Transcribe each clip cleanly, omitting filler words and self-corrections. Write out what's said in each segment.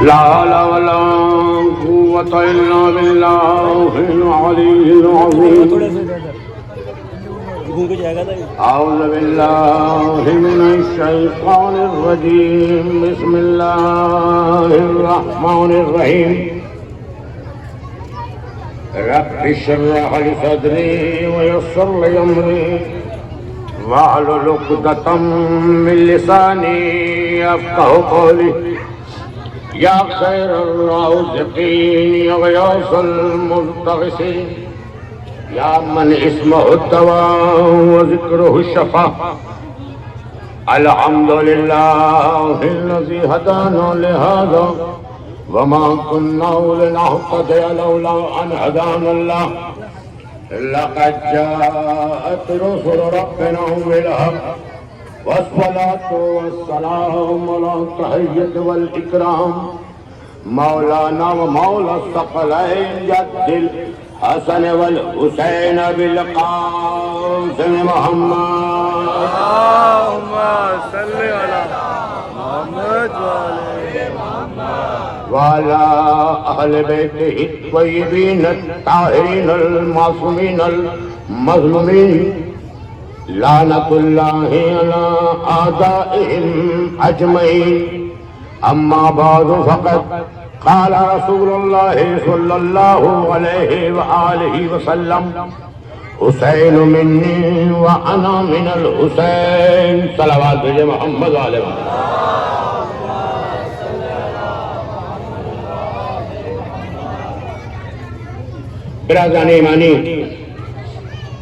لا حول ولا قوة إلا بالله العلي العظيم أعوذ بالله من الشيطان الرجيم بسم الله الرحمن الرحيم رب اشرح لي صدري ويسر لي أمري واحلل عقدة من لساني يفقهوا قولي يا خير الرازقين يا غياث الملتغسين يا من اسمه الدواء وذكره الشفاء الحمد لله الذي هدانا لهذا وما كنا لنهتدي لولا أن هدانا الله لقد جاءت رسل ربنا بالحق والصلاة والسلام على التحية والإكرام مولانا ومولى الثقلين جد الحسن والحسين بالقاسم محمد اللهم صل على محمد وعلى أهل بيته الطيبين الطاهرين المعصومين المظلومين لعنة الله على أعدائهم أجمعين أما بعد فقد قال رسول الله صلى الله عليه وآله وسلم حسين مني وأنا من الحسين صلوات محمد علیہ برادران ایمانی،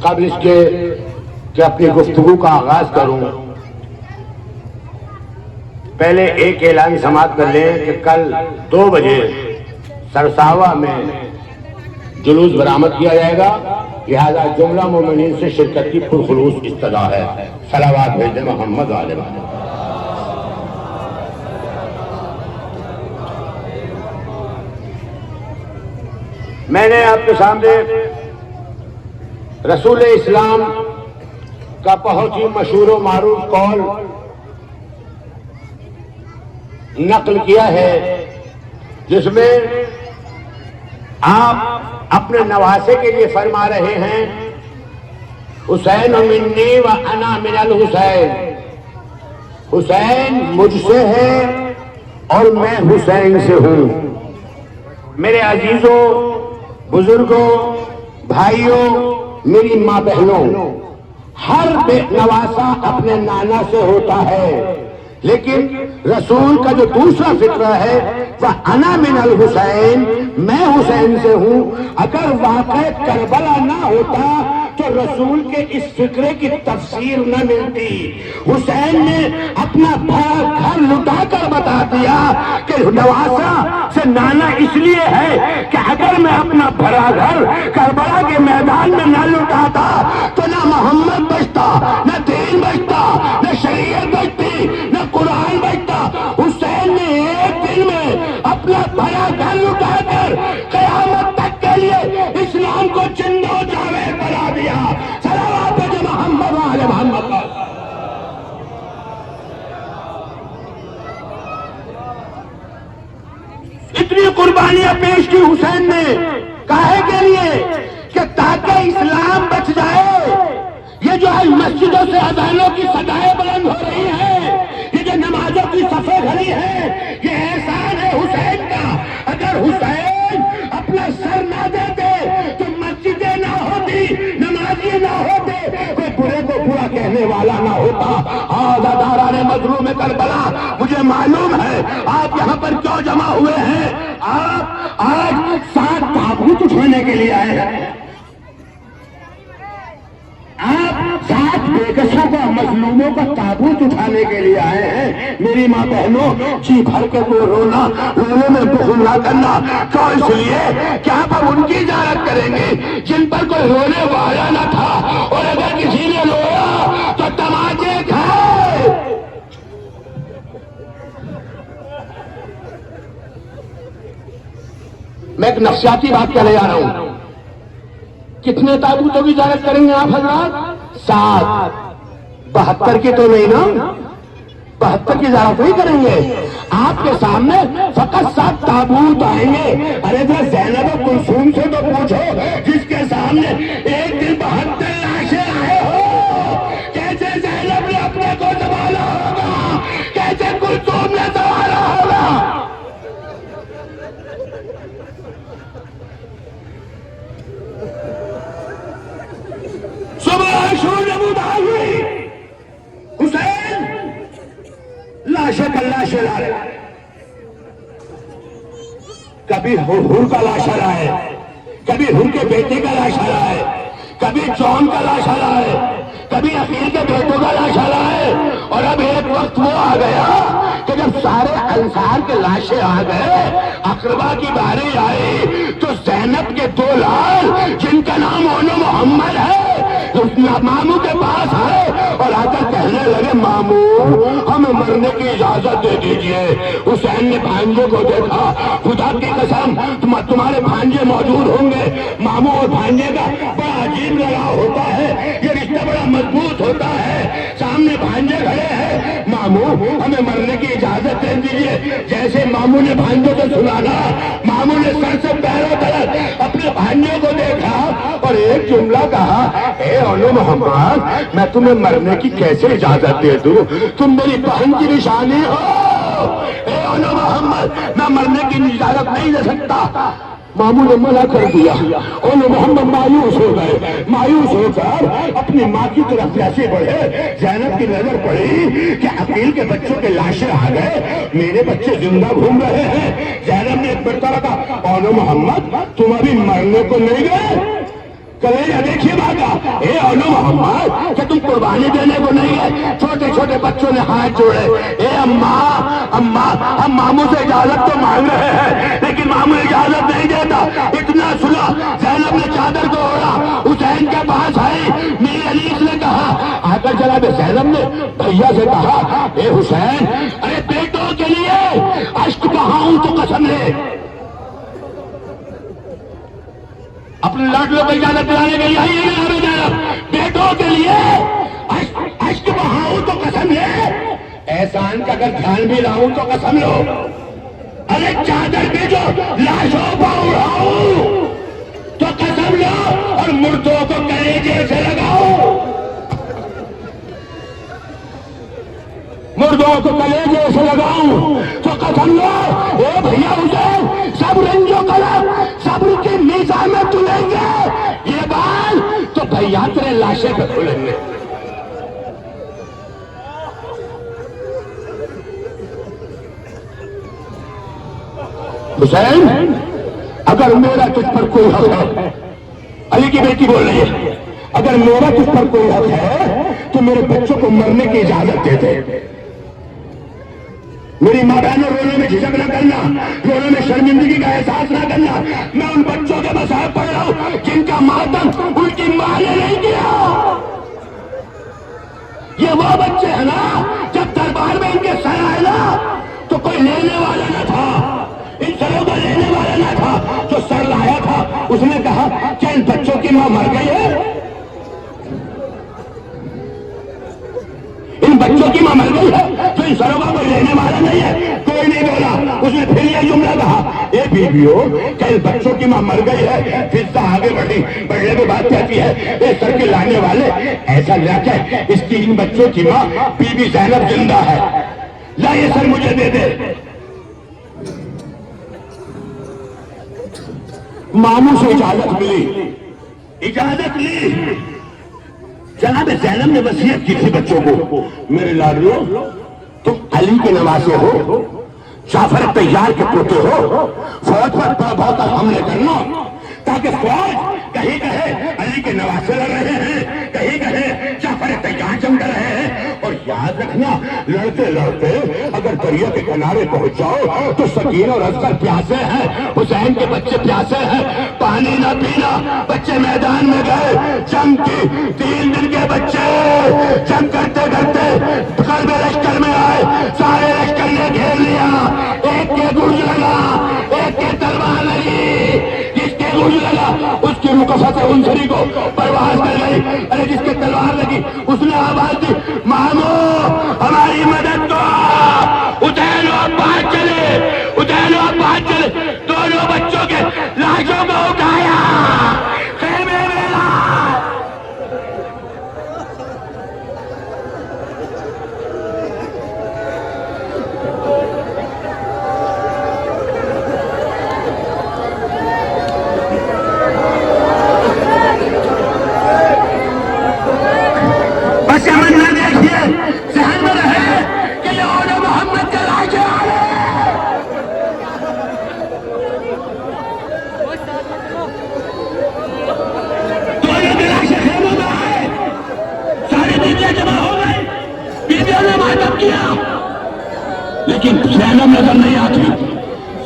قبل اس کے کہ اپنی گفتگو کا آغاز کروں پہلے ایک اعلان سماعت کر لیں کہ کل 2 بجے سرساوا میں جلوس برآمد کیا جائے گا، لہذا جملہ مومنین سے شرکت کی پرخلوص استدعا ہے۔ صلوات بھیج دیں محمد علیہ وسلم۔ میں نے آپ کے سامنے رسول اسلام کا بہت ہی مشہور و معروف قول نقل کیا ہے، جس میں آپ اپنے نواسے کے لیے فرما رہے ہیں حسین منی و انا من الحسین، حسین مجھ سے ہے اور میں حسین سے ہوں۔ میرے عزیزوں، بزرگوں، بھائیوں، میری ماں بہنوں، ہر بے نواسا اپنے نانا سے ہوتا ہے، لیکن رسول کا جو دوسرا فکرہ ہے وہ انا من الحسین، میں حسین سے ہوں۔ اگر واقع کربلا نہ ہوتا تو رسول کے اس فکرے کی تفسیر نہ ملتی۔ حسین نے اپنا بڑا گھر لٹا کر بتا دیا کہ نواسا سے نانا اس لیے ہے کہ اگر میں اپنا بڑا گھر کربلا کے میدان میں نہ لٹاتا تو نہ محمد بچتا، نہ دین بچتا، نہ شریعت بچتی، نہ قرآن بچتا۔ حسین نے ایک دن میں اپنا بڑا گھر لٹا کر قیامت تک کے لیے اسلام کو زندہ و جاوید بنا دیا۔ صلوات بھیجے محمد وآل محمد۔ اتنی قربانیاں پیش کی حسین نے، کاہے کے لیے؟ کہ تاکہ اسلام بچ جائے۔ یہ جو ہے مسجدوں سے اذانوں کی صدائیں بلند ہو رہی ہیں، یہ جو نمازوں کی صفیں کھڑی ہیں، یہ احسان ہے حسین کا۔ اگر حسین اپنا سر نہ دیتے تو مسجدیں نہ ہوتی، نمازی نہ ہوتے، کوئی برے کو برا کہنے والا نہ ہوتا۔ عزاداران مظلوم کربلا، مجھے معلوم ہے آپ یہاں پر کیوں جمع ہوئے ہیں۔ آپ آج 7 تابوت اٹھانے کے لیے آئے ہیں، آپ 7 بےکسوں کا، مظلوموں کا تابوت اٹھانے کے لیے آئے ہیں۔ میری ماں بہنوں، جی بھر کے کوئی رونا، رونے میں بخل نہ کرنا۔ کیوں؟ اس لیے کہ آپ اب ان کی زیارت کریں گے جن پر کوئی رونے والا نہ تھا، اور اگر کسی نے رویا تو تماچے کھائے۔ میں ایک نفسیاتی بات کہنے جا رہا ہوں۔ کتنے تابوتوں کی زیارت کریں گے آپ حضرات؟ 7۔ 72 کی تو نہیں نا؟ 72 کی زیارت نہیں کریں گے. آپ کے سامنے فقط 7 تابوت آئیں گے. ارے ذرا زینب و کلثوم سے تو پوچھو جس کے سامنے ایک دن 72 لاشیں آئے ہو، کیسے زینب نے اپنے کو سنبھالا ہوگا، کیسے کلثوم نے سنبھالا ہوگا. صبح شروع نمود آئی حسین لاشیں کا لاشیں لا رہے، کبھی ہر کا لاشا لائے، کبھی ہر کے بیٹے کا لاشا لائے، کبھی جون کا لاشا لائے، کبھی عقیل کے بیٹوں کا لاشا لائے. اور اب ایک وقت وہ آ گیا کہ جب سارے انصار کے لاشیں آ گئے، اقربا کی باری آئی تو زینب کے 2 لال جن کا نام اونو محمد ہے ماموں کے پاس آئے اور آ کر کہنے لگے ماموں ہمیں مرنے کی اجازت دے دیجئے. حسین نے بھانجے کو دیکھا، خدا کی قسم تمہارے بھانجے موجود ہوں گے. ماموں اور بھانجے کا بڑا عجیب لگاؤ ہوتا ہے، یہ رشتہ بڑا مضبوط ہوتا ہے. سامنے بھانجے کھڑے ہیں، ماموں ہمیں مرنے کی اجازت دے دیجئے. جیسے ماموں نے بھانجوں کو سنانا، ماموں نے سر سے پیروں تک اپنے بھانجوں کو دیکھا اور ایک جملہ کہا، اے اونو محمد میں تمہیں مرنے کی کیسے اجازت دے دوں، تم میری بہن کی نشانی ہو. اے اونو محمد میں مرنے کی اجازت نہیں دے سکتا. ماموں نے منع کر دیا. اونو محمد مایوس ہو گئے، مایوس ہو کر اپنی ماں کی طرف جیسے بڑھے، زینب کی نظر پڑی کہ عقیل کے بچوں کے لاشیں آ گئے، میرے بچے زندہ گھوم رہے ہیں. زینب نے ایک مرتبہ کہا، اونو محمد تم ابھی مرنے کو نہیں گئے؟ کلیجہ دیکھیے باقا، اے اونو محمد کہ تم قربانی دینے کو نہیں گئے؟ چھوٹے چھوٹے بچوں نے ہاتھ جوڑے. اے اماں ہم ماموں سے اجازت تو مانگ رہے ہیں لیکن ماموں اجازت نہیں دیتا. اتنا سنا زینب نے چادر کو اوڑھا، حسین کے پاس آئی. میری انیس نے کہا آ کر جناب زینب نے بھیا سے کہا، اے حسین ارے بیٹوں کے لیے اشک بہاؤں تو قسم لے. اپنے لاڈلوں کو اجازت دلانے کے لیے بیٹوں کے لیے اشک بہاؤں تو قسم لے. احسان کا اگر دھیان بھی لاؤں تو قسم لو. ارے چادر بھی جو لاشوں پر اڑاؤں تو قسم لو اور مردوں کو کلیجے سے لگاؤ، مردوں کو کلیجے سے لگاؤں تو قسم لو. اے بھیا حسین سب رنجو قلم صبر کی میزان میں تلیں گے، یہ بال تو بھیا تیرے لاشیں پہ کھلیں گے. حسین اگر میرا تجھ پر کوئی حق ہے، علی کی بیٹی بول رہی ہے، اگر میرا تجھ پر کوئی حق ہے تو میرے بچوں کو مرنے کی اجازت دے دے. میری ماں بہنوں رونے میں جھجک نہ کرنا، رونے میں شرمندگی کا احساس نہ کرنا. میں ان بچوں کے مسائل پڑھ رہا ہوں جن کا ماتم ان کی ماں نے نہیں کیا. یہ وہ بچے ہیں نا جب دربار میں ان کے سر آئے نا تو کوئی لینے والا نہ تھا، ان سروں کا لینے والا نہ تھا. جو سر لایا تھا اس نے کہا کیا ان بچوں کی ماں مر گئی ہے؟ ان بچوں کی ماں مر گئی ہے تو ان سروں کا کوئی لینے والا نہیں ہے. کوئی نہیں بولا. اس نے پھر یہ جملہ کہا، اے بیویوں کہ ان بچوں کی ماں مر گئی ہے. فضا آگے بڑھی، بڑھنے کے بعد کہتی ہے، اے سر کے لانے والے ایسا نہ کہ اس کی ان بچوں کی ماں بی بی زینب زندہ ہے، لا یہ سر مجھے دے دے. ماموں سے اجازت ملی، اجازت لی. جناب زینب نے وصیت کی تھی بچوں کو، میرے لاڈلو تم علی کے نواسے ہو، جعفر طیار کے پوتے ہو، فوج پر بہت حملے کرنا تاکہ فوج کہیں کہے علی کے نواسے لڑ رہے ہیں، کہیں کہے جعفر طیار جنگ کر رہے ہیں. اور یاد رکھنا لڑتے لڑتے اگر دریا کے کنارے پہنچ جاؤ تو سکین اور اصغر پیاسے ہیں، حسین کے بچے پیاسے ہیں، پانی نہ پینا. بچے میدان میں گئے، جنگ کی 3 دن کے بچے جنگ کرتے کرتے قلب لشکر میں آئے. سارے لشکر نے گھیر لیا، ایک کے گرج لگا، ایک کے تلوار لگی. جس کے گرج لگا اس کی رکفت انصری کو پرواز کر گئی. ارے جس کے تلوار لگی اس نے آواز دی، مامو ہماری مدد کرو. بات چلے دونوں بچوں کے لاشوں کو اٹھایا خیمے میں لایا۔ بس سمجھ نہ دیکھیے، ذہن میں رہے کہ یہ اولاد محمد کے لاشیں آ رہے ہیں۔ دونوں کے لاشیں خیموں میں آئے، ساری بیویاں جمع ہو گئی، بیویوں نے ماتم کیا، لیکن زینب نظر نہیں آتی،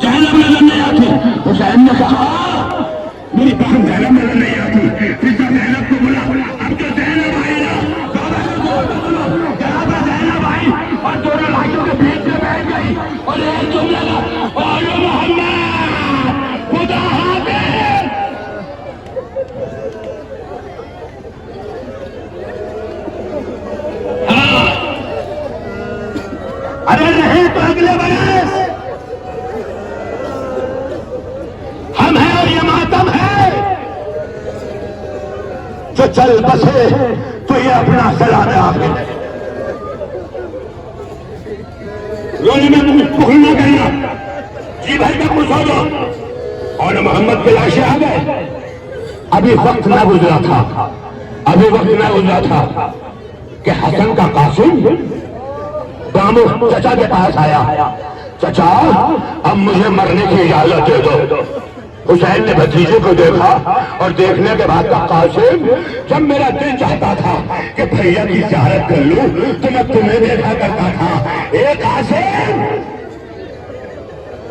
زینب نظر نہیں آتی۔ حسین نے کہا میری بہن زینب نظر نہیں آتی، پھر زینب کو بلا، اب تو زینب آئی نا، بابا کو زور سے بولو، یہاں پر زینب آئی اور دونوں لاشوں کے بیچ میں بیٹھ گئی اور ایک جملہ کہا آل محمد خدا حافظ۔ ارے نہیں تو اگلے برس ہم ہیں اور یہ ماتم ہے، جو چل بسے تو یہ اپنا سلام آگے رونے میں پکڑ نہ کرنا، جی بھائی کا خوش ہو دو۔ اور محمد کے لاشیں آ گئے، ابھی وقت نہ گزرا تھا، ابھی وقت نہ گزرا تھا کہ حسن کا قاسم بامو چچا کے پاس آیا، چچا اب مجھے مرنے کی اجازت دے دو۔ حسین نے بھتیجے کو دیکھا اور دیکھنے کے بعد کہا قاسم جب میرا دل چاہتا تھا کہ بھیا کی زیارت کر لوں تو میں تمہیں دیکھا کرتا تھا۔ اے قاسم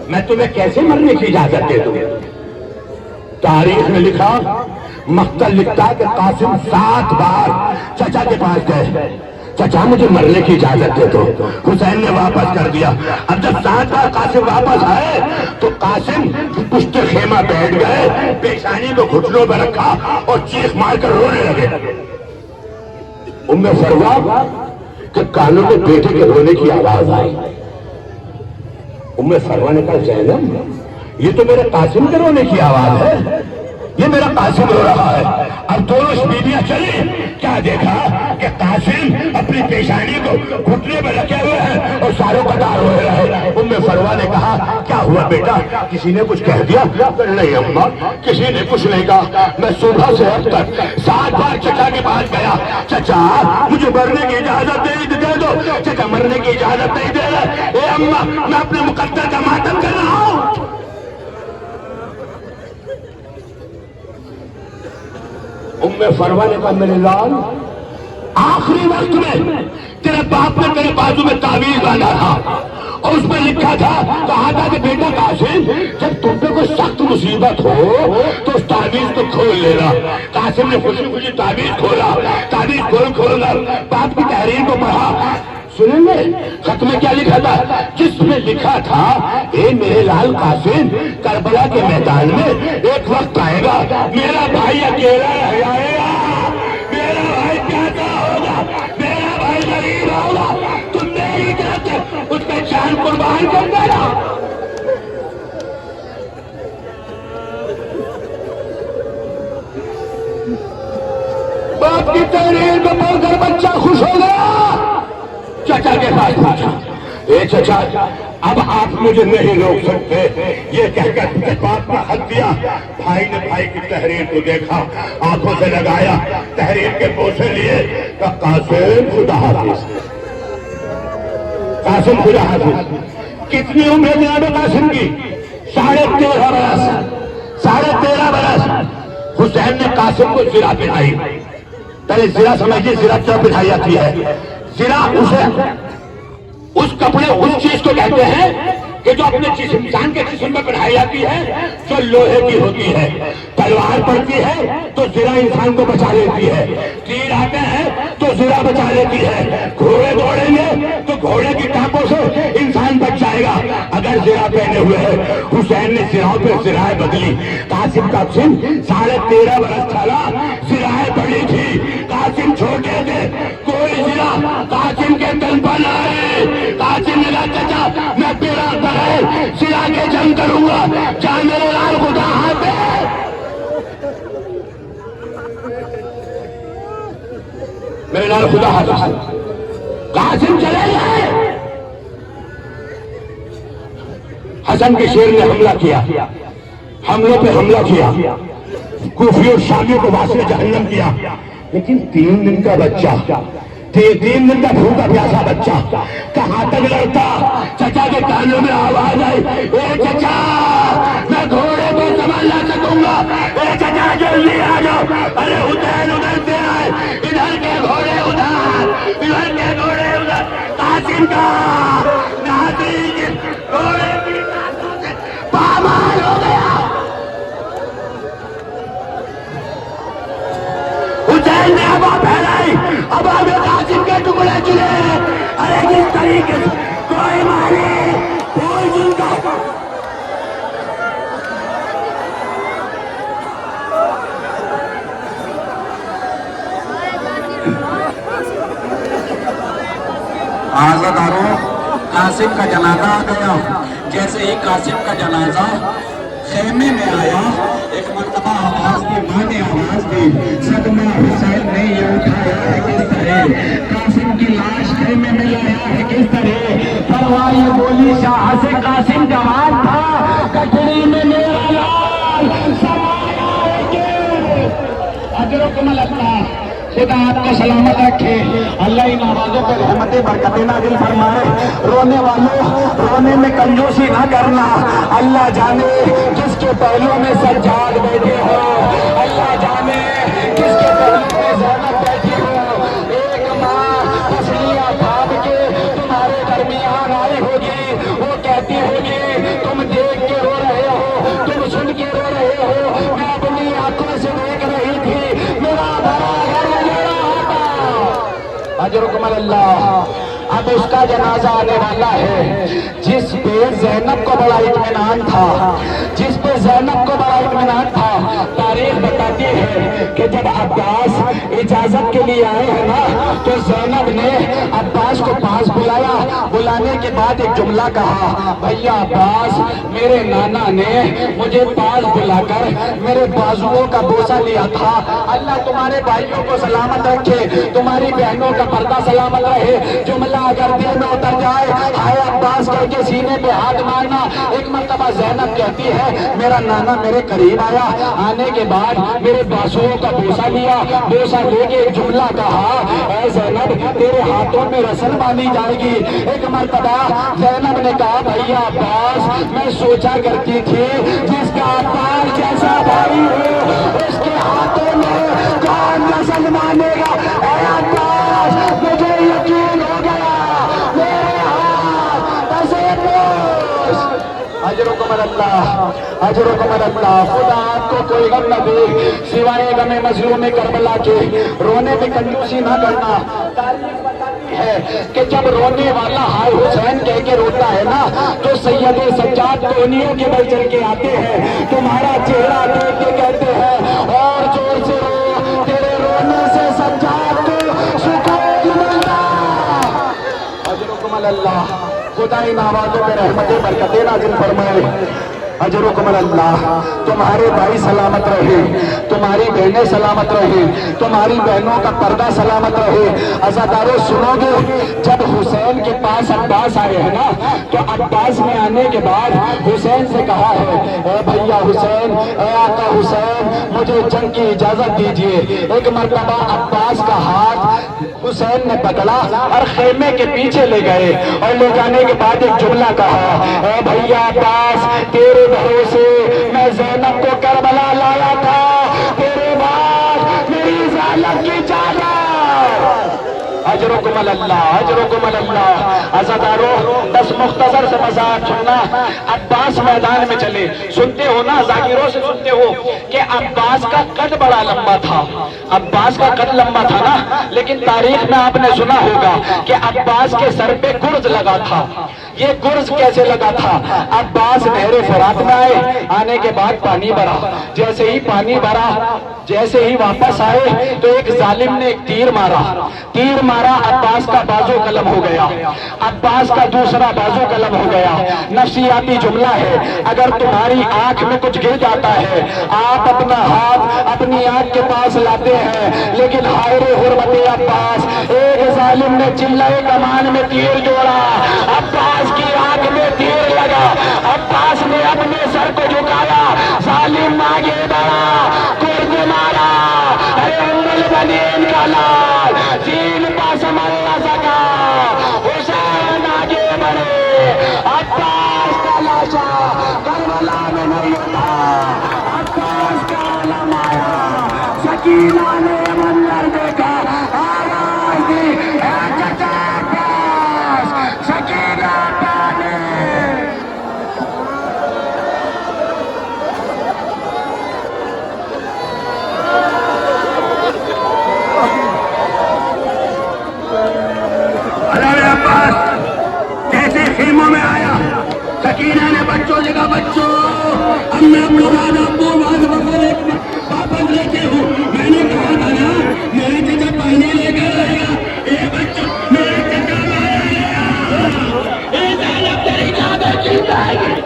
میں تمہیں کیسے مرنے کی اجازت دے دوں؟ تاریخ میں لکھا، مقتل لکھتا کہ قاسم 7 بار چچا کے پاس گئے، چچا مجھے مرنے کی اجازت دے دو۔ حسین نے واپس کر دیا۔ اب جب 7 بار قاسم واپس آئے تو قاسم پشت خیمہ بیٹھ گئے، پیشانی کو گھٹنوں میں رکھا اور چیخ مار کر رونے لگے۔ ام فروا کہ کانوں میں بیٹے کے رونے کی آواز آئی۔ ام فروا نے کہا زینب یہ تو میرے قاسم کے رونے کی آواز ہے، یہ میرا قاسم رو رہا ہے۔ اب دونوں بیویاں چلی، کیا دیکھا کہ قاسم اپنی پیشانی کو گھٹنے میں رکھے ہوئے ہیں اور ساروں قطار روئے رہے۔ ام فروا نے کہا کیا ہوا بیٹا، کسی نے کچھ کہہ دیا؟ نہیں اماں کسی نے کچھ نہیں کہا، میں صبح سے اب تک 7 بار چچا کے پاس گیا، چچا مجھے مرنے کی اجازت دے دو، چچا مرنے کی اجازت نہیں دے رہے۔ اے اماں میں اپنے مقدر کا ماتم کر رہا ہوں۔ ام فروا نے کہا میرے لال آخری وقت میں تیرے باپ نے تیرے بازو میں تعویذ باندھا تھا اور اس میں لکھا تھا، کہا تھا کہ بیٹا قاسم جب تم پہ کوئی سخت مصیبت ہو تو اس تعویذ کو کھول لینا۔ قاسم نے خوشی خوشی تعویذ کھولا، تعویذ کھول کر باپ کی تحریر کو پڑھا۔ سنیں گے خط میں کیا لکھا تھا؟ جس میں لکھا تھا اے میرے لال قاسم کربلا کے میدان میں ایک وقت آئے گا میرا بھائی اکیلا رہ جائے گا، میرا بھائی پیاسا ہوگا، میرا بھائی غریب ہوگا، تم میری طرف سے اس پہ جان قربان کر دینا۔ باپ کی تحریر کو پڑھ کر بچہ خوش ہو گیا، چچا کے پاس پہنچا، اے چچا اب آپ مجھے نہیں روک سکتے، یہ کہہ کر باپ نے خط دیا۔ بھائی نے بھائی کی تحریر کو دیکھا، آنکھوں سے لگایا، تحریر کے بوسے لیے، کہا قاسم خدا حافظ، قاسم خدا حافظ۔ کتنی عمر ہے جناب قاسم کی؟ 13.5 برس، 13.5 برس۔ حسین نے قاسم کو زرہ پہنائی، پہلے زرہ سمجھیے زرہ کیا پہنائی جاتی ہے؟ زرہ اس کپڑے اس چیز کو کہتے ہیں کہ جو اپنے انسان کے جسم میں پہنائی جاتی ہے جو لوہے کی ہوتی ہے۔ تلوار پڑتی ہے تو زرہ انسان کو بچا لیتی ہے، تیر آتے ہیں تو زرہ بچا لیتی ہے، گھوڑے دوڑیں گے تو گھوڑے کی ٹانپوں سے انسان بچ جائے گا اگر زرہ پہنے ہوئے ہے۔ حسین نے زرہوں پہ زرہیں بدلی۔ قاسم کا سن 13.5 برس تھا، زرہیں بڑی تھی، قاسم چھوٹے تھے، کوئی زرہ قاسم کے تن پر نہ آئے۔ قاسم نے کہا چچا میں پیرا زرہ کے ختم کروں گا، جہاں میرے لال خدا ہاتھ ہے۔ میرے لال خدا ہاتھ ہے، قاسم چلے گئے۔ حسن کے شیر نے حملہ کیا، حملوں پہ حملہ کیا، کوفی اور شامیوں کو واسطے جہنم کیا، لیکن 3 دن کا بچہ، 3 دن کا بھوکا پیاسا بچہ کہاں تک لڑتا؟ چچا کے کانوں میں آواز آئی، اے چچا میں گھوڑے کو سنبھال نہ سکوں گا، اے چچا جلدی آ جاؤ۔ ارے حسین ادھر سے آئے، ادھر کے گھوڑے ادھر، ادھر کے گھوڑے ادھر۔ قاسم کا ناظرین گھوڑے کی طاقتوں سے پامال ہو گیا۔ حسین نے ہوا پھیلائی، اب آگے قاسم کے ٹکڑے چلے۔ ارے کس طریقے سے کوئی مارے کوئی جن کا عزاداروں، قاسم کا جنازہ آ گیا۔ جیسے ہی قاسم کا جنازہ خیمے میں آیا، ایک مرتبہ آواز دی، ماں نے آواز دی، صدمہ حسین نے یہ اٹھایا ہے کس طرح، قاسم کی لاش خیمے میں لایا ہے کس طرح۔ پرواہ یہ بولی شاہ سے قاسم جوان تھا، کٹڑی میں میرا لال سمایا ہے کہ اجرکم اللہ۔ خدا آپ کو سلامت رکھے، اللہ ان آوازوں پہ رحمتیں برکتیں نازل فرمائے۔ رونے والوں، رونے میں کنجوسی نہ کرنا، اللہ جانے کس کے پہلوں میں سجاد بیٹھے ہو، اللہ جانے کس کے پہلوں میں زینب بیٹھی ہو۔ ایک ماں تسلیہ بھاپ کے تمہارے درمیان آئی ہوگی، وہ کہتی ہوگی تم دیکھ کے رو رہے ہو، تم سن کے رو رہے ہو، میں اپنی آنکھوں سے دیکھ رہی تھی، میرا بھرا اجرکم اللہ۔ اب اس کا جنازہ آنے والا ہے، جس پہ زینب کو بڑا اطمینان تھا، جس پہ زینب کو بڑا اطمینان تھا۔ تاریخ بتاتی ہے کہ جب عباس اجازت کے لیے آئے ہیں نا، تو زینب نے عباس کو پاس بلایا، بلانے کے بعد ایک جملہ کہا، بھیا عباس میرے نانا نے مجھے پاس بلا کر میرے بازوؤں کا بوسہ لیا تھا، اللہ تمہارے بھائیوں کو سلامت رکھے، تمہاری بہنوں کا پردہ سلامت رہے۔ جملہ اگر دل میں اتر جائے، ہائے عباس کر کے سینے پہ ہاتھ مارنا۔ ایک مرتبہ زینب کہتی ہے میرا نانا میرے قریب آیا، آنے کے بعد میرے بازوؤں کا بوسہ لیا، بوسہ لے کے ایک جملہ کہا، اے زینب تیرے ہاتھوں میں رسن باندھی جائے گی۔ ایک مرتبہ زینب نے کہا بھیا عباس میں سوچا کرتی تھی جس کا عباس جیسا بھائی ہو اس کے ہاتھوں میں کون رسن باندھے گا۔ اے عباس مجھے یقین ہو گیا، میرے ہاتھ بسے پوش۔ اجرکم اللہ، اجرکم اللہ۔ خدا آپ کو کوئی غم نہ دے سوائے غم مظلوم کربلا کے۔ رونے میں کنجوسی نہ کرنا۔ تاریخ بتاتی ہے کہ جب رونے والا ہائے حسین کہہ کے روتا ہے نا، تو سید سجاد کونیوں کے بل چل کے آتے ہیں، تمہارا چہرہ دیکھ کے کہتے ہیں اور زور سے رو، تیرے رونے سے سجاد کو سکون ملتا۔ اجرکم اللہ۔ خدا ان آوازوں میں رحمتیں برکتیں نازل فرمائے۔ اجرکم اللہ۔ تمہارے بھائی سلامت رہے، تمہاری بہنیں سلامت رہے، تمہاری بہنوں کا پردہ سلامت رہے۔ عزاداروں سنو گے، جب حسین کے پاس عباس آئے ہیں نا، تو عباس نے آنے کے بعد حسین سے کہا ہے اے بھیا حسین، اے آقا حسین مجھے جنگ کی اجازت دیجیے۔ ایک مرتبہ عباس کا ہاتھ حسین نے پکڑا اور خیمے کے پیچھے لے گئے، اور لے جانے کے بعد ایک جملہ کہا، اے بھیا عباس تیرے بھروسے میں زینب کو کربلا لایا تھا، تیرے بعد میری زینب کی چادر۔ اجرکم اللہ، اجرکم اللہ۔ عزاداروں بس مختصر سے مذاق سننا، عباس میدان میں چلے، سنتے ہو نا ذاکروں سے سنتے ہو کہ عباس کا قد بڑا لمبا تھا، عباس کا قد لمبا تھا نا، لیکن تاریخ میں آپ نے سنا ہوگا کہ عباس کے سر پہ گرز لگا تھا، یہ گرز کیسے لگا تھا؟ عباس نہر فرات میں آئے، آنے کے بعد پانی بھرا، جیسے ہی پانی بھرا، جیسے ہی واپس آئے تو ایک ظالم نے ایک تیر مارا، عباس کا بازو قلم ہو گیا، عباس کا دوسرا بازو قلم ہو گیا۔ نفسیاتی جملہ ہے، اگر تمہاری آنکھ میں کچھ گر جاتا ہے، آپ اپنا ہاتھ اپنی آنکھ کے پاس لاتے ہیں، لیکن ہائے حرمت عباس، ایک ظالم نے چلے کمان میں تیر جوڑا، عباس کی آنکھ میں تیر لگا، عباس نے اپنے سر کو جھکایا، ظالم آگے بڑھا، کرد مارا، ارے ام البنین کا لال چین پا سنبھل نہ سکا، حسین آگے بڑھے، عباس کا لاشا کربلا میں نہیں تھا، عباس کا علم آیا، سکینہ نے منظر دیکھا، آواز دی، اے چچا عباس، سکینہ پانے۔ عباس جیسے خیموں میں آیا، سکینہ نے بچوں سے کہا بچوں اب میں اپنا بعد ابو بعد واپس لیتے ہوں، میں نے کہا تھا نا میرے چچا پانی لے کر آئے گا، اے بچوں میرے چچا مارا گیا، اے زینب تیری جانیں چھین جائے گی۔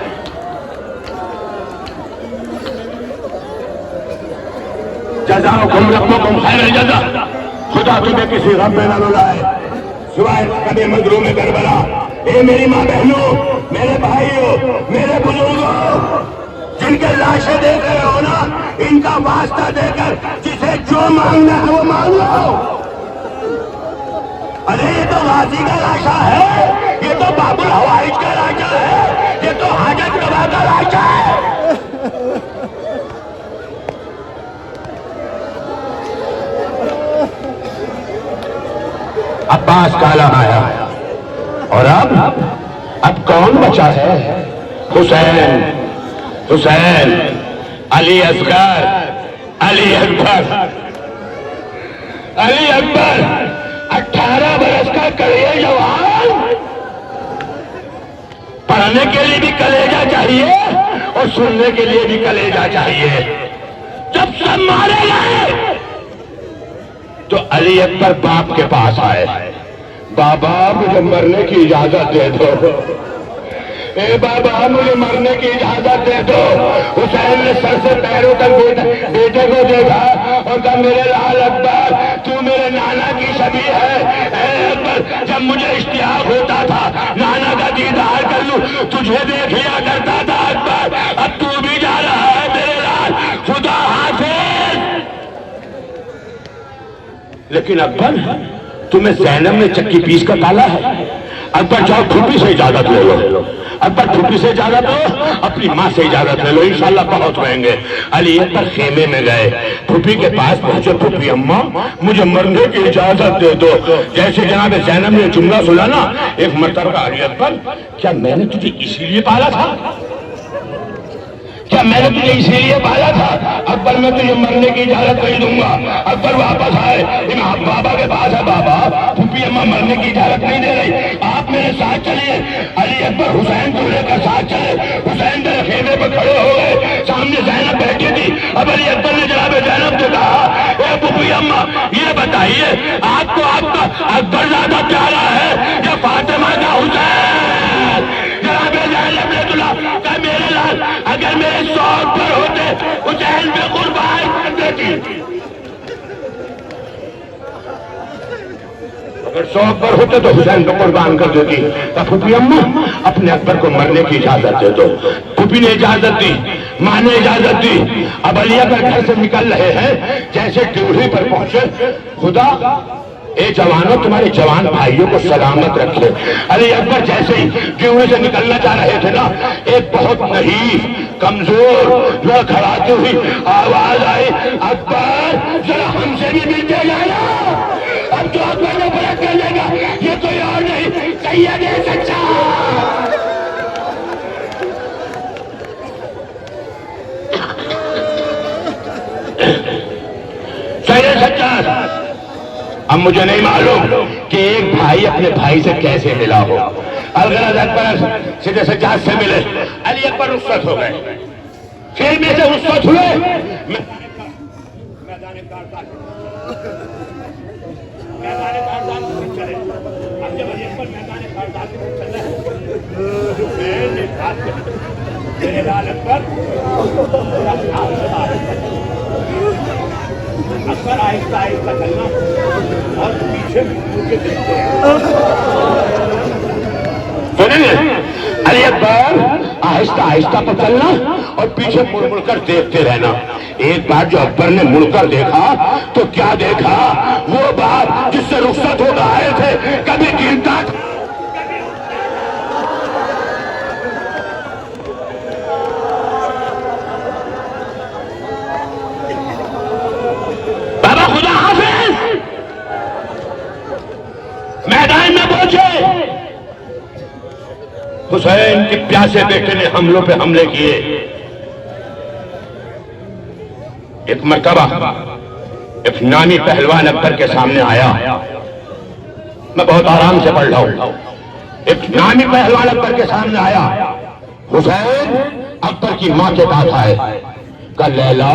جزاؤکم ربکم خیر الجزا، خدا تمہیں کسی غم میں نہ رلائے سوائے کبھی مظلوم کربلا۔ اے میری ماں بہنوں، میرے بھائیوں، میرے بزرگوں، جن کے لاشیں دیکھ رہے ہو نا، ان کا واسطہ دے کر جسے جو مانگنا ہے وہ مانگ لو۔ ارے یہ تو غازی کا لاشا ہے، یہ تو باب الحوائج کا لاشا ہے، یہ تو حاجت روا کا لاشا ہے۔ عباس کا علم آیا، اور اب کون بچا ہے؟ حسین، حسین، علی اصغر، علی اکبر، علی اکبر، 18 برس کا کڑے جوان، پڑھنے کے لیے بھی کلیجہ چاہیے اور سننے کے لیے بھی کلیجہ چاہیے۔ جب سب مارے گئے تو علی اکبر باپ کے پاس آئے، بابا مجھے مرنے کی اجازت دے دو، اے بابا مجھے مرنے کی اجازت دے دو۔ حسین نے سر سے پیروں تک بیٹے کو دیکھا اور کہا میرے لال اکبر تو میرے نانا کی شبیہ ہے، اے اکبر جب مجھے اشتیاق ہوتا تھا نانا کا دیدار کر لوں تجھے دیکھ لیا کرتا تھا اکبر، اب تو بھی جا رہا ہے میرے لال، خدا حافظ۔ لیکن اکبر تمہیں زینب نے چکی پیس کا ڈالا ہے، اکبر جاؤ پھوپھی سے اجازت لے لو، اکبر پھوپھی سے اجازت لو، اپنی ماں سے اجازت لے لو، انشاءاللہ بہت رہیں گے۔ علی اکبر خیمے میں گئے، پھوپھی کے پاس پہنچے، پھوپھی اماں مجھے مرنے کی اجازت دے دو۔ جیسے جناب زینب نے جملہ سنا نا، ایک مرتبہ علی اکبر کیا میں نے تجھے اسی لیے پالا تھا؟ کیا میں نے تجھے اسی لیے پالا تھا؟ اکبر میں تجھے مرنے کی اجازت نہیں دوں گا۔ اکبر واپس آئے، امام بابا کے پاس ہے، بابا پھوپھی اماں مرنے کی اجازت نہیں دے رہی، آپ میرے ساتھ چلیے۔ علی اکبر حسین کو لے کر ساتھ چلے، حسین میرے خیمے پہ کھڑے ہو گئے، سامنے زینب بیٹھی تھی۔ اب علی اکبر نے جناب زینب سے کہا اے پھوپھی اماں یہ بتائیے آپ کو آپ کا اکبر زیادہ پیارا ہے یا فاطمہ کا حسین؟ جناب زینب نے کہا میرے لال اگر میرے شوق پر ہوتے حسین پہ قربان کر دیتی، اگر شوق پر ہوتے تو حسین کو قربان کر دیتی۔ تو پھوپھی اماں اپنے اکبر کو مرنے کی اجازت دے دو۔ پھوپھی نے اجازت دی، ماں نے اجازت دی۔ اب علی اکبر گھر سے نکل رہے ہیں، جیسے ڈیوڑی پر پہنچے، خدا اے جوانوں تمہارے جوان بھائیوں کو سلامت رکھے۔ علی اکبر جیسے ہی ڈیوڑی سے نکلنا چاہ رہے تھے نا، ایک بہت نحیف کمزور لڑکھڑاتی ہوئی آواز آئی، اکبر ذرا ہم سے بھی ملتے جانا۔ اب جو اکبر نے پلٹ کر لے گا یہ کوئی اور نہیں سید سچا۔ سید سچا اب مجھے نہیں معلوم کہ کہ ایک بھائی اپنے بھائی سے کیسے ملا ہو. الغرض اکبر سیدھے سجاد سے ملے, علی اکبر رخصت ہو گئے, پھر میں سے رخصت ہوئے میدان کارزات میں چلے. اب جب علی اکبر میدان کارزات میں چل رہے ہیں, میں نے بات کری میرے لال اکبر اکبر آہستہ آہستہ چلنا اور پیچھے مڑ کے دیکھتے ہیں. علی اکبر آہستہ آہستہ تو چلنا اور پیچھے مڑ مڑ کر دیکھتے رہنا. ایک بار جو اکبر نے مڑ کر دیکھا تو کیا دیکھا, وہ بات جس سے رخصت ہو رہے تھے, کبھی گرتا بابا خدا حافظ میدان میں پہنچے. حسین کے پیاسے بیٹے نے حملوں پہ حملے کیے. ایک مرتبہ ایک نامی پہلوان اکبر کے سامنے آیا, میں بہت آرام سے پڑھ رہا ہوں. ایک نامی پہلوان اکبر کے سامنے آیا, حسین اکبر کی ماں کے پاس آئے, کہا لیلا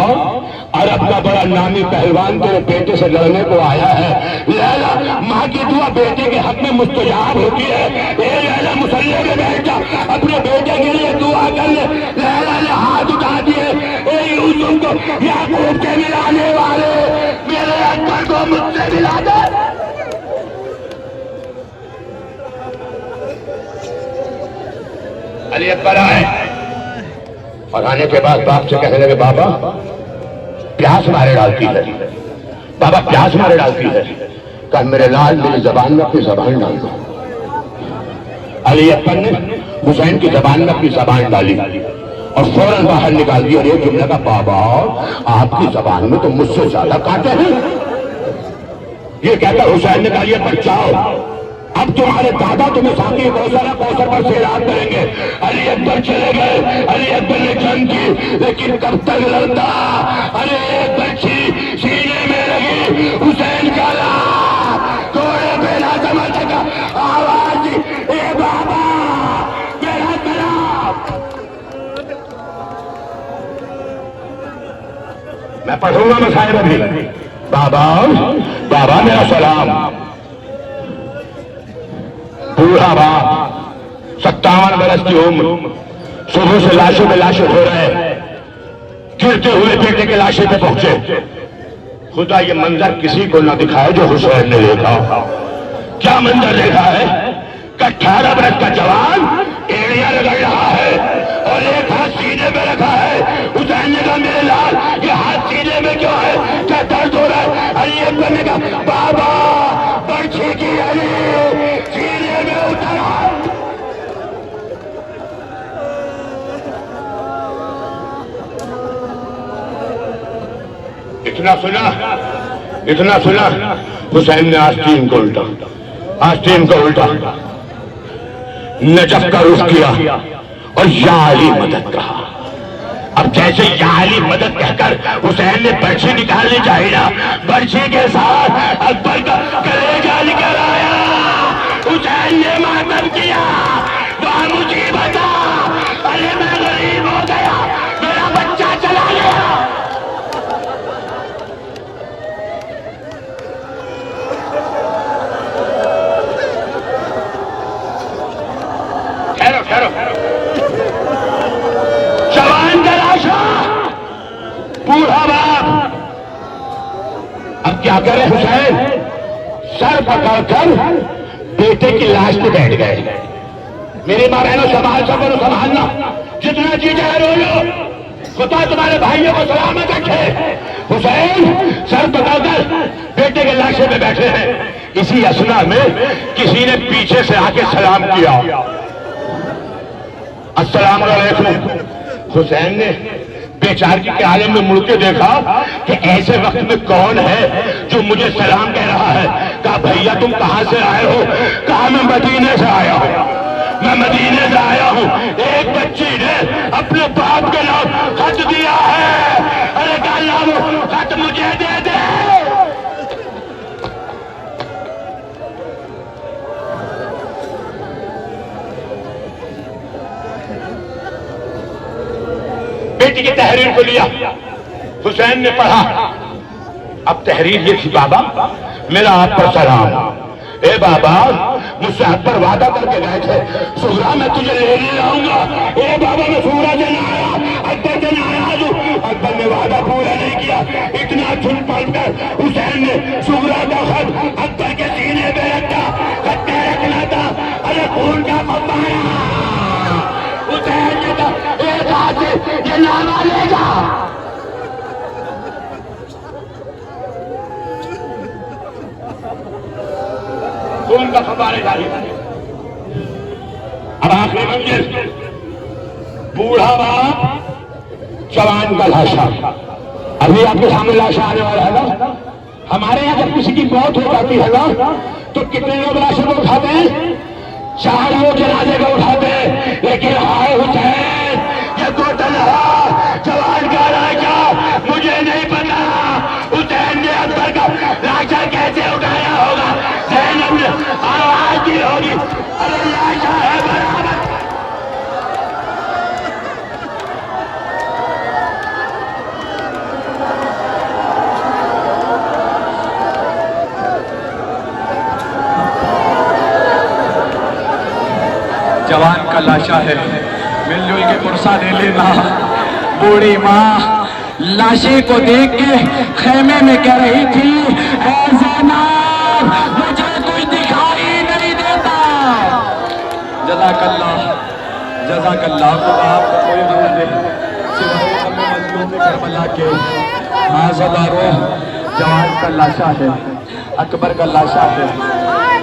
عرب کا بڑا نامی پہلوان تیرے بیٹے سے لڑنے کو آیا ہے. لیلا ماں کی دعا بیٹے کے حق میں مستجاب ہوتی ہے. اے لیلا مسلح میں بیٹھ جا, اپنے بیٹے کے لیے دعا کر لے. لیلا نے ہاتھ اٹھا دیے, اے یوسف کو یعقوب کے ملانے والے, میرے اکبر کو مجھ سے ملا دے. علی اکبر آئے اور آنے کے بعد باپ سے کہنے لگے, بابا پیاس مارے ڈالتی ہے, بابا پیاس مارے ڈالتی ہے. کہا میرے لال میری زبان میں اپنی زبان ڈال دو. علی اکبر نے حسین کی زبان میں اپنی زبان ڈالی اور فوراً باہر نکال دی. اور یہ جملہ کا, بابا آپ کی زبان میں تو مجھ سے زیادہ کاٹے ہیں. یہ کہتا حسین نے کہا, یہ بچاؤ, اب تمہارے دادا تمہیں ساتھی کوثر پر سیراب کریں گے. علی اکبر چلے گئے. علی اکبر نے جنگ کی, لیکن کب تک لڑتا. ارے ایک بچی سینے میں لگی, حسین کا لاش توڑے پہ نہ سمجھ سکا, آواز دی, اے بابا میرا سلام. میں پڑھوں گا مسائل ابھی. بابا بابا میرا سلام. بوڑھا باپ 57 برس کی عمر, صبح سے لاشوں میں لاشیں ہو رہے, گرتے ہوئے بیٹے کے لاشیں پہ پہنچے. خدا یہ منظر کسی کو نہ دکھائے جو حسین نے دیکھا. کیا منظر دیکھا ہے کہ 18 برس کا جوان ایڑیاں رگڑ رہا ہے اور ایک ہاتھ سینے پہ رکھا ہے. حسین نے کہا میرے لال یہ ہاتھ سینے میں کیوں ہے, کیا درد ہو رہا ہے. علی اکبر نے کہا, بابا برچھی کی علی سینے میں اترا. اتنا سنا حسین نے آستین کو الٹا, نجف کا رخ کیا اور یا علی مدد کہا. اب جیسے یا علی مدد کہہ کر حسین نے برچھی نکالنی چاہیے نا, برچھی کے ساتھ اکبر کا کلیجہ نکل آیا. حسین نے ماتم کیا, وہاں مصیبت, ارے میں غریب ہو گیا, میرا بچہ چلا گیا. جوان کا لاشا, بوڑھا باپ. اب کیا کرے حسین, سر پکڑ کر بیٹے کی لاش پہ بیٹھ گئے. میری ماں بہنوں سنبھال سکو تو سنبھالنا, جتنا جی جائے رو لو, خدا تمہارے بھائیوں کو سلامت رکھے. حسین سر پکڑ کر بیٹے کے لاشے پہ بیٹھے ہیں. اسی اسنا میں کسی نے پیچھے سے آ کے سلام کیا, السلام علیکم. حسین نے بیچارگی کے عالم میں مڑ کے دیکھا کہ ایسے وقت میں کون ہے جو مجھے سلام کہہ رہا ہے. کہا بھیا تم کہاں سے آئے ہو؟ کہا میں مدینے سے آیا ہوں. ایک بچی نے اپنے باپ کے نام خط دیا ہے. ارے کہا لاؤ خط مجھے دے دے. بیٹی کی تحریر کو لیا، حسین نے پڑھا. اب تحریر یہ تھی: بابا میرا آپ پر سلام. اے بابا مجھ سے آپ پر وعدہ کر کے گئے تھے سغرا میں تجھے لینے آؤں گا. اے بابا میں سغرا دینے آیا، اکبر دینے آیا ہوں. اکبر نے وعدہ پورا نہیں کیا. اتنا جھوٹ پڑھ کر حسین نے سغرا کا خط اکبر کے سینے پہ رکھا. خط میں رکھنا تھا ارے خون کا فوارہ. حسین نے کہا ایک ہاتھ سے یہ نامہ لے جا. خون کا فوارے جاری. اب آخری منزل بوڑھا باپ جوان کا لاشا. ابھی آپ کے سامنے لاشا آنے والا ہے نا. ہمارے یہاں جب کسی کی موت ہو جاتی ہے نا تو کتنے لوگ لاشوں کو اٹھاتے ہیں؟ 4 لوگ جنازے کو اٹھاتے ہیں. لیکن ہائے حسین یہ تو تنہا جوان کا لاشا مجھے نہیں پتا حسین نے اکبر کا لاشا کیسے اٹھایا ہوگا. زینب نے آواز دی ہوگی ارے لاشا ہے برابر. جوان کا لاشا ہے، مل جل کے قرصہ دے لینا. بوڑھی ماں لاشے کو دیکھ کے خیمے میں کہہ رہی تھی اے زینب مجھے کچھ دکھائی نہیں دیتا. جزاک اللہ جزاک اللہ. خدا آپ کو کوئی غم نہ دے سوائے غم مظلوم کربلا کے. ہاں زدارو جوان کا لاشا ہے، اکبر کا لاشا ہے.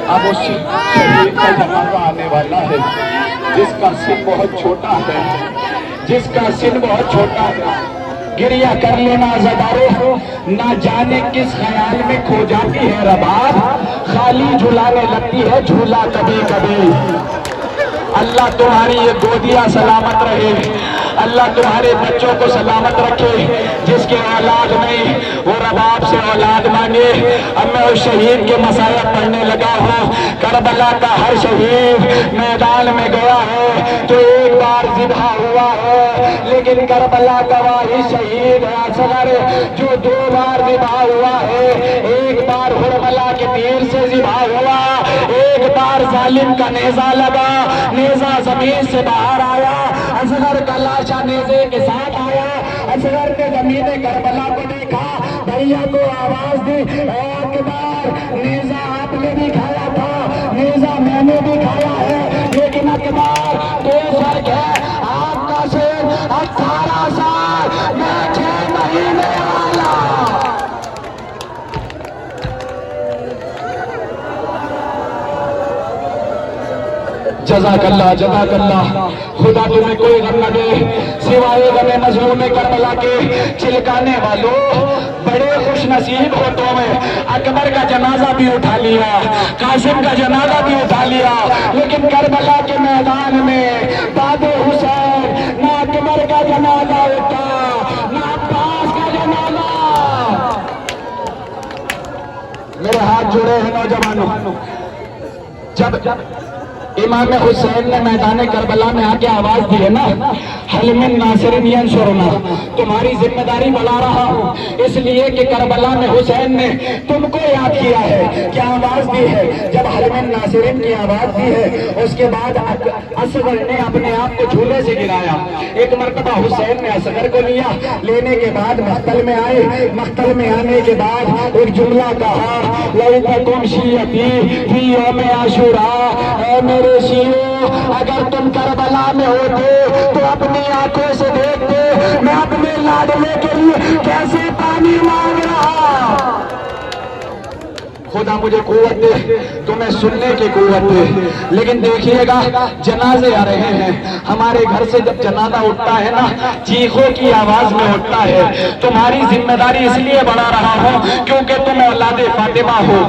اب اس شہید کا جنازہ آنے والا ہے جس کا سن بہت چھوٹا ہے، جس کا سن بہت چھوٹا ہے. گریہ کر لینا زدارو، نہ جانے کس خیال میں کھو جاتی ہے رباب. خالی جھلانے لگتی ہے جھولا کبھی کبھی. اللہ تمہاری یہ گودیاں سلامت رہے، اللہ تمہارے بچوں کو سلامت رکھے. جس کے اولاد نہیں وہ رباب سے اولاد مانگے. اب میں اس شہید کے مسائل پڑھنے لگا ہوں. کربلا کا ہر شہید میدان میں گیا ہے تو ایک بار ذبح ہوا ہے، لیکن کربلا کا وہی شہید ہے اصغر جو 2 بار ذبح ہوا ہے. ایک بار حرملہ کے تیر سے ذبح ہوا، ایک بار ظالم کا نیزہ لگا، نیزہ زمین سے باہر آیا. اصغر کا لاشا نیزے کے ساتھ آیا. اصغر نے زمین کربلا کو دیکھا، بھیا کو آواز دی اے اکبر نیزہ آپ نے بھی کھایا تھا، نیزہ میں نے بھی کھایا ہے، لیکن اکبر تو فرق ہے آپ کا سن 18 سال میں 6 مہینے والا. جزاک اللہ جزاک اللہ. خدا تمہیں کوئی غم نہ دے سوائے غم مظلوم کربلا کے. چلکانے والوں بڑے خوش نصیب ہو تمہیں. اکبر کا جنازہ بھی اٹھا لیا، قاسم کا جنازہ بھی اٹھا لیا، لیکن کربلا کے میدان میں داد حسین نہ اکبر کا جنازہ اٹھا نہ عباس کا جنازہ. میرے ہاتھ جڑے ہیں نوجوانوں. جب امام حسین نے میدان کربلا میں آ کے آواز دی ہے نا حل من ناصر ینصرنا، تمہاری ذمہ داری بڑھا رہا ہوں اس لیے کہ کربلا میں حسین نے تم کو یاد کیا ہے. کیا آواز دی ہے؟ جب حل من ناصرین کی آواز دی ہے اس کے بعد اصغر نے اپنے آپ کو جھولے سے گرایا. ایک مرتبہ حسین نے اصغر کو لیا، لینے کے بعد مقتل میں آئے. مقتل میں آنے کے بعد ایک جملہ کہا لَيْتَكُمْ شِيَّتِي فِي يَوْمِ عَاشُورَا، اے میرے شیعوں اگر تم کربلا میں ہوتے تو اپنی آنکھوں سے دیکھتے میں اپنے لاڈلے کے لیے کیسے پانی مانگ رہا. خدا مجھے قوت دے، تمہیں سننے کی قوت دے. لیکن دیکھیے گا جنازے آ رہے ہیں ہمارے گھر سے. جب جنازہ اٹھتا ہے نا چیخوں کی آواز میں اٹھتا ہے. تمہاری ذمہ داری اس لیے بڑھا رہا ہوں کیونکہ تم اولاد فاطمہ ہو.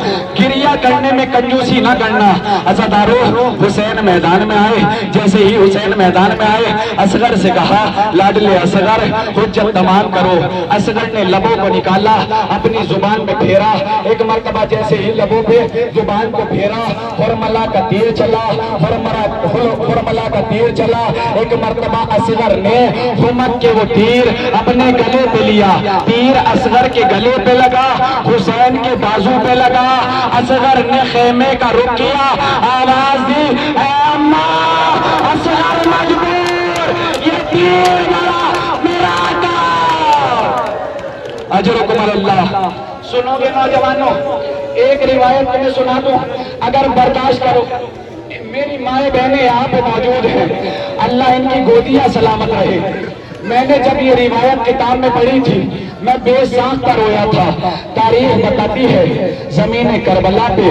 گریہ کرنے میں کنجوسی نہ کرنا. عزادارو حسین میدان میں آئے. جیسے ہی حسین میدان میں آئے اصغر سے کہا لاڈلے اصغر حجت تمام کرو. اصغر نے لبوں کو نکالا، اپنی زبان میں پھیرا. ایک مرتبہ جیسے جیسے ہی لبوں پہ زبان کو پھیرا حرملہ کا تیر چلا، حرملہ کا تیر چلا۔ ایک مرتبہ اصغر نے ہمت کے وہ تیر اپنے گلے پہ لیا، تیر اصغر کے گلے پہ لگا، حسین کے بازو پہ لگا۔ اصغر نے خیمے کا رخ کیا، آواز دی اے اماں، اصغر مجبور، یہ تیر لڑا میرا آقا۔ اجرکم اللہ۔ سنو گے نوجوانوں، ایک روایت میں سنا دوں، اگر برداشت کرو۔ میری مائیں بہنیں یہاں پہ موجود ہیں، اللہ ان کی گودیاں سلامت رہے۔ میں نے جب یہ روایت کتاب میں پڑھی تھی میں بے ساختہ رویا تھا۔ تاریخ بتاتی ہے زمین کربلا پہ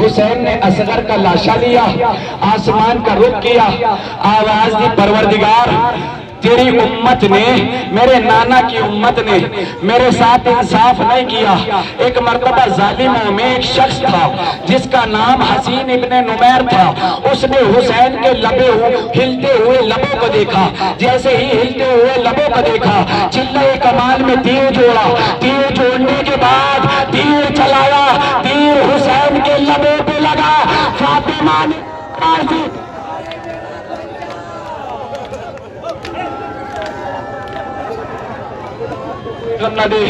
حسین نے اصغر کا لاشا لیا، آسمان کا رخ کیا، آواز دی پروردگار تیری امت نے، میرے نانا کی امت نے میرے ساتھ انصاف نہیں کیا۔ ایک مرتبہ ظالموں میں ایک شخص تھا جس کا نام حسین ابن نمیر تھا، اس نے حسین کے ہلتے ہوئے لبوں کو دیکھا، جیسے ہی ہلتے ہوئے لبوں کو دیکھا چلے کمان میں تیر جوڑا، تیر جوڑنے کے بعد تیر چلایا، تیر حسین کے لبوں پہ لگا۔ فاطمہ نے دے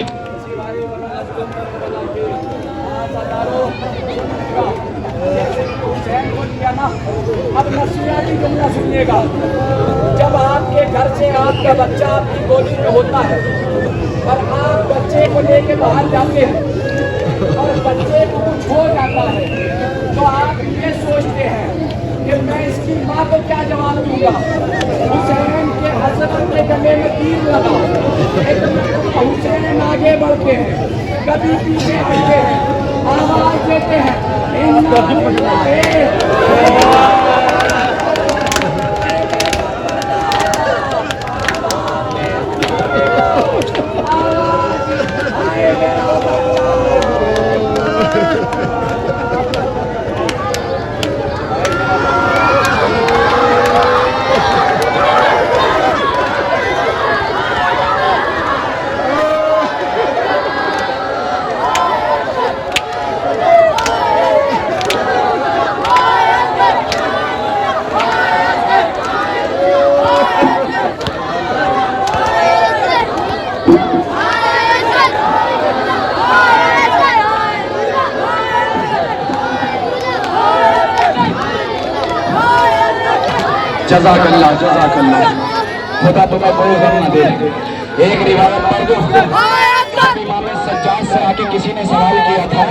اب نفسیاتی جملہ سنیے گا، جب آپ کے گھر سے آپ کا بچہ آپ کی گودی میں ہوتا ہے اور آپ بچے کو لے کے باہر جاتے ہیں اور بچے کو کچھ ہو جاتا ہے تو آپ یہ سوچتے ہیں کہ میں اس کی ماں کو کیا جواب دوں گا۔ حسین کے اصغر کے گلے میں تیر لگا، حسین آگے بڑھتے ہیں، کبھی پیچھے ہٹتے ہیں، آواز دیتے ہیں جزاک اللہ، جزاک اللہ، خدا تمہیں کوئی غم نہ دے۔ ایک روایت پر جو امام سجاد سے آ کے کسی نے سوال کیا تھا،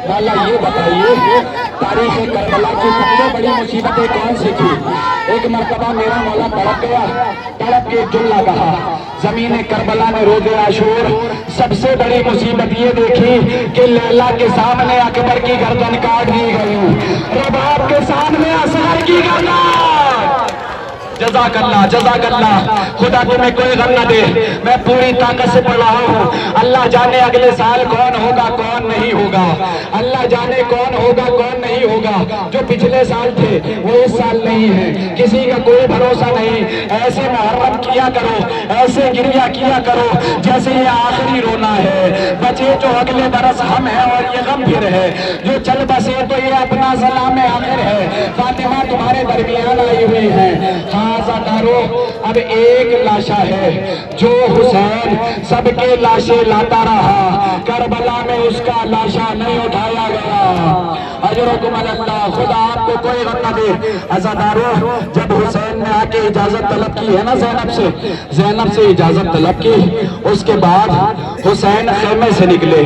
مولا یہ بتائیے تاریخ کربلا کی سب سے بڑی مصیبتیں کون سی تھی؟ ایک مرتبہ میرا مولا تڑپ گیا، تڑپ کے جملہ کہا، زمین کربلا میں روز عاشور سب سے بڑی مصیبت یہ دیکھی کہ لیلا کے سامنے اکبر کی گردن کاٹ دی گئی، رباب کے سامنے اصغر کی گردن۔ جزاک اللہ، جزاک اللہ، خدا تمہیں کوئی غم نہ دے۔ میں پوری طاقت سے پڑھ رہا ہوں، اللہ جانے اگلے سال کون ہوگا کون نہیں ہوگا، اللہ جانے کون ہوگا کون نہیں ہوگا۔ جو پچھلے سال تھے وہ اس سال نہیں ہے، کسی کا کوئی بھروسہ نہیں۔ ایسے محرم کیا کرو، ایسے گریہ کیا کرو جیسے یہ آخری رونا ہے، بچے جو اگلے برس ہم ہیں اور یہ غم پھر ہے، جو چل بسے تو یہ اپنا سلام آخر ہے۔ فاطمہ تمہارے درمیان آئی ہوئی ہے، اب ایک لاشا ہے جو حسین سب کے لاشیں لاتا رہا، کربلا میں اس کا لاشا نہیں اٹھایا گیا۔ اجرکم اللہ، خدا آپ کو کوئی غم نہ دے۔ عزادارو، جب حسین نے آ کے اجازت طلب کی ہے نا زینب سے اجازت طلب کی، اس کے بعد حسین خیمے سے نکلے۔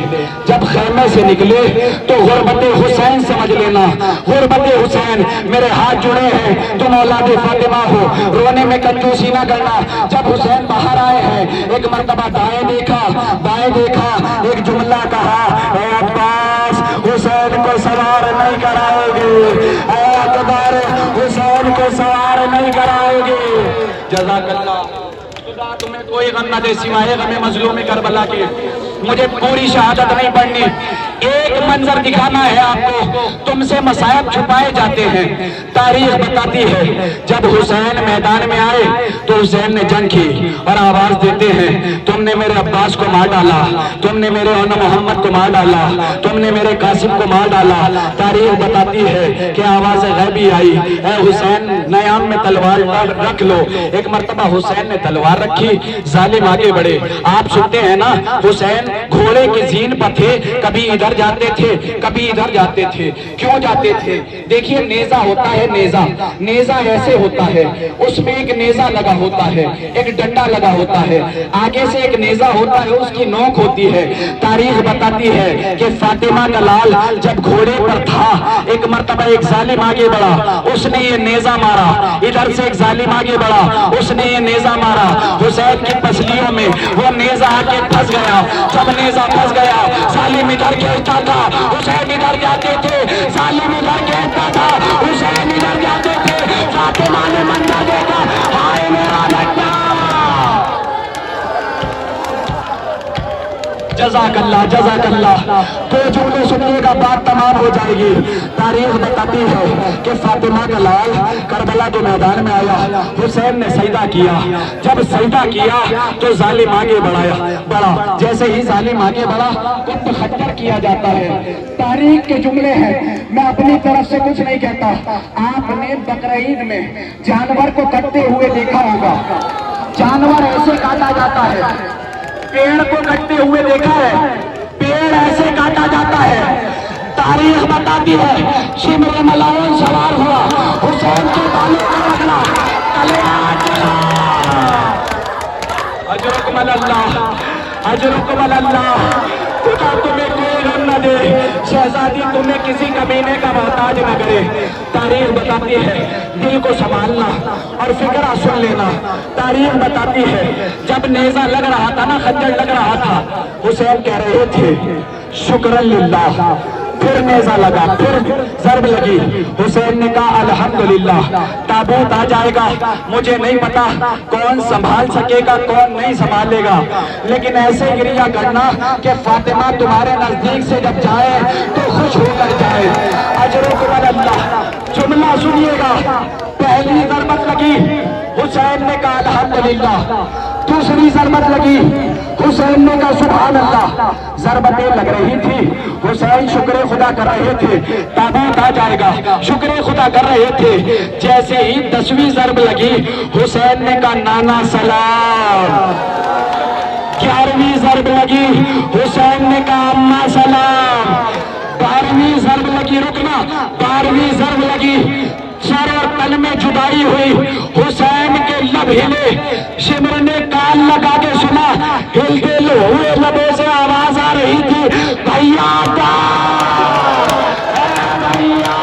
جب خیمے سے نکلے تو غربت حسین سمجھ لینا، غربت حسین، میرے ہاتھ جڑے ہیں، تم اولاد فاطمہ ہو، رونے میں کنجوسی نہ کرنا۔ جب حسین باہر آئے ہیں ایک مرتبہ دائیں دیکھا، بائیں دیکھا، ایک جملہ کہا، اے عباس حسین کو سوار نہیں کرائے گے، اے اقدار حسین کو سوار نہیں کرائے گے۔ جزاک اللہ، خدا تمہیں کوئی غم نہ دے سوائے غم مظلوم کربلا کے۔ مجھے پوری شہادت نہیں پڑھنی، ایک منظر دکھانا ہے آپ کو، تم سے مصائب چھپائے جاتے ہیں۔ تاریخ بتاتی ہے جب حسین میدان میں آئے تو حسین نے جنگ کی اور آواز دیتے ہیں تم نے میرے عباس کو مار ڈالا، تم نے میرے اون محمد کو مار ڈالا، تم نے میرے قاسم کو مار ڈالا۔ تاریخ بتاتی ہے کہ آواز غیبی آئی، اے حسین نیام میں تلوار رکھ لو۔ ایک مرتبہ حسین نے تلوار رکھی، ظالم آگے بڑھے۔ آپ سنتے ہیں نا حسین گھوڑے کی زین پر تھے، کبھی ادھر جاتے تھے کبھی ادھر جاتے تھے۔ کیوں جاتے تھے؟ دیکھیے نیزہ ہوتا ہے، نیزہ ایسے ہوتا ہے، اس میں ایک نیزہ لگا ہوتا ہے، ایک ڈنڈا لگا ہوتا ہے، آگے سے ایک نیزہ ہوتا ہے، اس کی نوک ہوتی ہے۔ تاریخ بتاتی ہے کہ فاطمہ کا لال جب گھوڑے پر تھا، ایک مرتبہ ایک ظالم آگے بڑھا، اس نے یہ نیزہ مارا، ادھر سے ایک ظالم آگے بڑھا، اس نے یہ نیزہ مارا، حسین کی پسلیوں میں وہ نیزہ آ کے پھنس گیا۔ جب نیزہ پھنس گیا، ظالم ادھر کھینچتا تھا، حسین ادھر جاتے تھے، ظالم ادھر کھینچتا تھا، حسین ادھر جاتے تھے۔ فاطمہ نے منظر دیکھا، ہائے میرا بیٹا۔ جزاک اللہ جزاک اللہ۔ تو جملے سنیے گا بات تمام ہو جائے گی۔ تاریخ بتاتی ہے کہ فاطمہ کا لال کربلا کے میدان میں آیا، حسین نے سجدہ کیا۔ جب سجدہ کیا تو ظالم آگے بڑھا، جیسے ہی ظالم آگے بڑھا قط خطر کیا جاتا ہے۔ تاریخ کے جملے ہیں، میں اپنی طرف سے کچھ نہیں کہتا۔ آپ نے بقرعید میں جانور کو کٹتے ہوئے دیکھا ہوگا، جانور ایسے کاٹا جاتا ہے، پیڑ کو کٹتے ہوئے دیکھا ہے، پیڑ ایسے کاٹا جاتا ہے۔ تاریخ بتاتی ہے شمر ملعون سوار ہوا، حسین کے بالوں کو پکڑا، اجرکم اللہ اجرکم اللہ۔ خدا تمہیں کوئی غم نہ دے، شہزادی تمہیں کسی کمینے کا محتاج نہ کرے۔ تاریخ بتاتی ہے دل کو سنبھالنا اور فکرہ سن لینا۔ تاریخ بتاتی ہے جب نیزہ لگ رہا تھا نا، خنجر لگ رہا تھا، حسین کہہ رہے تھے شکرن للہ، پھر نیزہ لگا، پھر ضرب لگی، حسین نے کہا الحمدللہ تابوت آ جائے گا، مجھے نہیں پتا کون سنبھال سکے گا کون نہیں سنبھالے گا، لیکن ایسے گریہ کرنا کہ فاطمہ تمہارے نزدیک سے جب جائے تو خوش ہو کر جائے۔ اجرکم اللہ۔ جملہ سنیے گا، پہلی ضربت لگی، حسین نے کہا الحمدللہ، دوسری ضربت لگی، حسین نے کہا سبحان اللہ۔ ضربتیں لگ رہی تھی، حسین شکر خدا کر رہے تھے تابوت آ جائے گا، شکر خدا کر رہے تھے۔ جیسے ہی 10ویں ضرب لگی، حسین نے کہا نانا سلام۔ 11ویں ضرب لگی، حسین نے کہا اماں سلام۔ 12ویں ضرب لگی، رکنا، 12ویں ضرب لگی، سر اور تن میں جدائی ہوئی، حسین کے لب ہلے، شمر نے کان لگا کے سنا، ہلتے ہوئے لبوں سے آواز آ رہی تھی بھیا دا بھیا،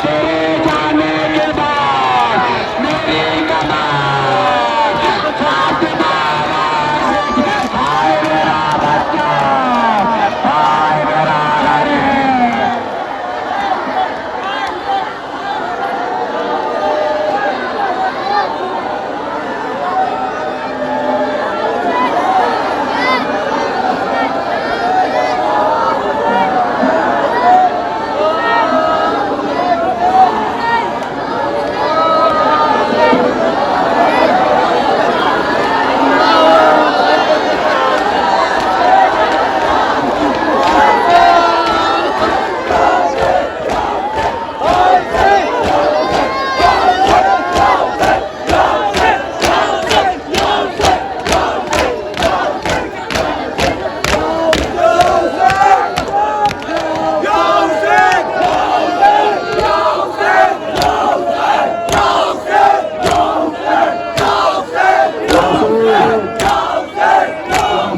تیرے جانے کے بعد میری کمال فاطمہ، ہائے میرا بچہ، ہائے میرا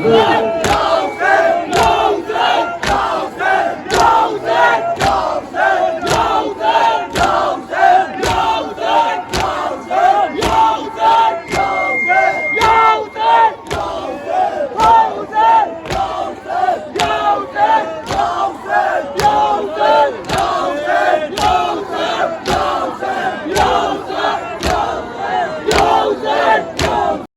Good.